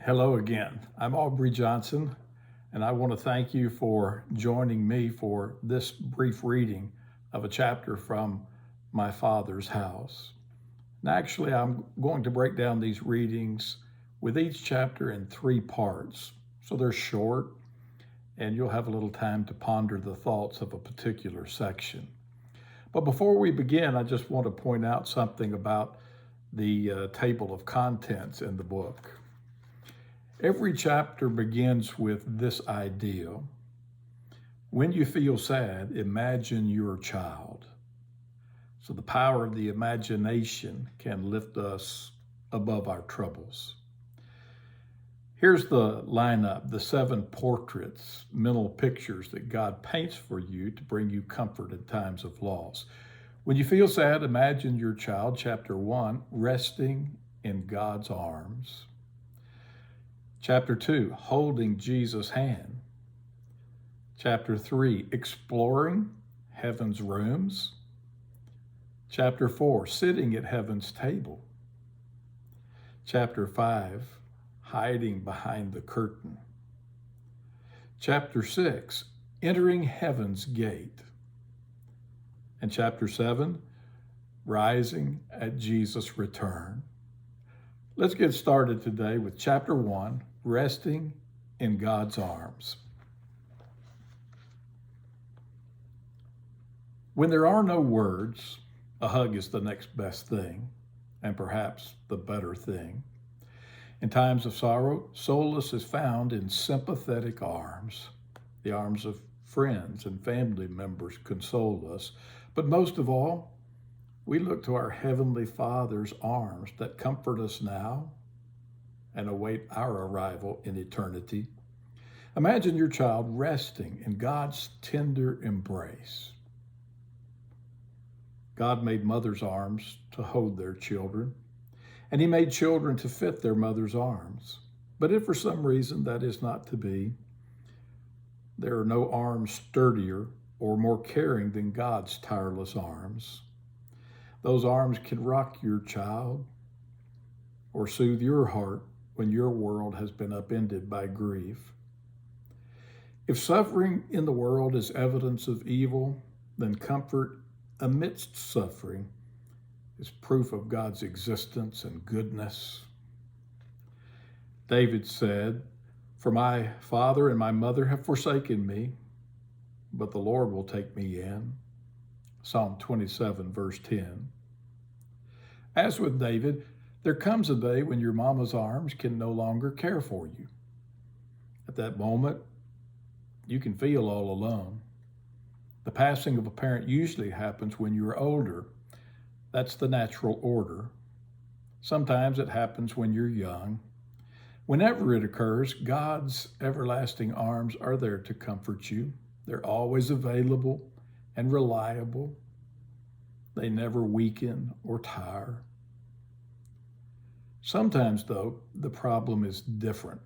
Hello again. I'm Aubrey Johnson, and I want to thank you for joining me for this brief reading of a chapter from my Father's house. And actually, I'm going to break down these readings with each chapter in three parts. So they're short, and you'll have a little time to ponder the thoughts of a particular section. But before we begin, I just want to point out something about the table of contents in the book. Every chapter begins with this idea. When you feel sad, imagine your child. So the power of the imagination can lift us above our troubles. Here's the lineup, the 7 portraits, mental pictures that God paints for you to bring you comfort in times of loss. When you feel sad, imagine your child, chapter 1, resting in God's arms. Chapter 2, holding Jesus' hand. Chapter 3, exploring heaven's rooms. Chapter 4, sitting at heaven's table. Chapter 5, hiding behind the curtain. Chapter 6, entering heaven's gate. And chapter 7, rising at Jesus' return. Let's get started today with chapter 1, resting in God's arms. When there are no words, a hug is the next best thing, and perhaps the better thing. In times of sorrow, solace is found in sympathetic arms. The arms of friends and family members console us, but most of all, we look to our Heavenly Father's arms that comfort us now and await our arrival in eternity. Imagine your child resting in God's tender embrace. God made mothers' arms to hold their children, and He made children to fit their mother's arms. But if for some reason that is not to be, there are no arms sturdier or more caring than God's tireless arms. Those arms can rock your child or soothe your heart when your world has been upended by grief. If suffering in the world is evidence of evil, then comfort amidst suffering is proof of God's existence and goodness. David said, "For my father and my mother have forsaken me, but the Lord will take me in." Psalm 27, verse 10. As with David, there comes a day when your mama's arms can no longer care for you. At that moment, you can feel all alone. The passing of a parent usually happens when you're older. That's the natural order. Sometimes it happens when you're young. Whenever it occurs, God's everlasting arms are there to comfort you. They're always available and reliable. They never weaken or tire. Sometimes, though, the problem is different.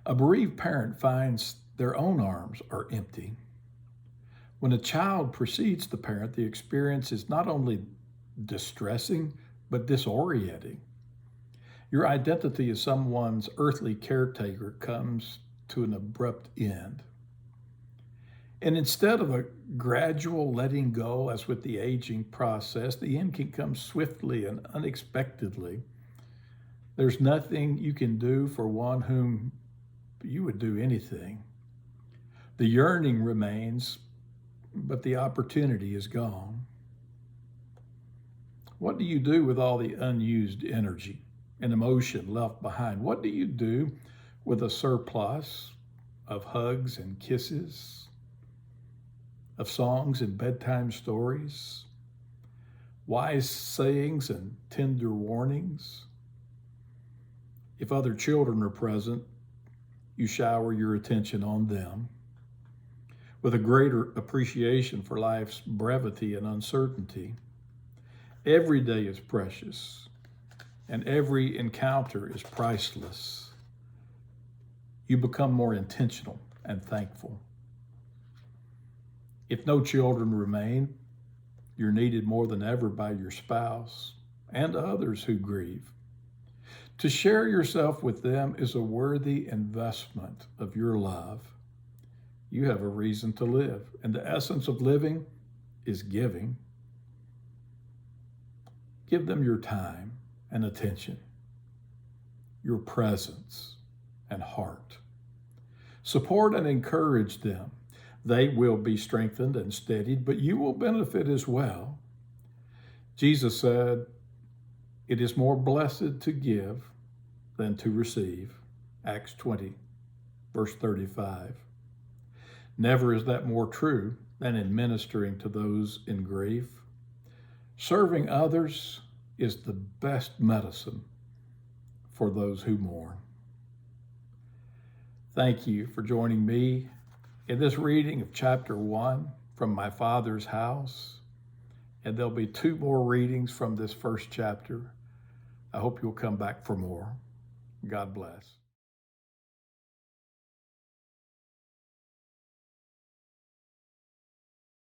A bereaved parent finds their own arms are empty. When a child precedes the parent, the experience is not only distressing, but disorienting. Your identity as someone's earthly caretaker comes to an abrupt end. And instead of a gradual letting go, as with the aging process, the end can come swiftly and unexpectedly. There's nothing you can do for one whom you would do anything. The yearning remains, but the opportunity is gone. What do you do with all the unused energy and emotion left behind? What do you do with a surplus of hugs and kisses, of songs and bedtime stories, wise sayings and tender warnings? If other children are present, you shower your attention on them. With a greater appreciation for life's brevity and uncertainty, every day is precious, and every encounter is priceless. You become more intentional and thankful. If no children remain, you're needed more than ever by your spouse and others who grieve. To share yourself with them is a worthy investment of your love. You have a reason to live, and the essence of living is giving. Give them your time and attention, your presence and heart. Support and encourage them. They will be strengthened and steadied, but you will benefit as well. Jesus said, "It is more blessed to give than to receive." Acts 20, verse 35. Never is that more true than in ministering to those in grief. Serving others is the best medicine for those who mourn. Thank you for joining me in this reading of chapter 1 from my Father's house. And there'll be 2 more readings from this first chapter. I hope you'll come back for more. God bless.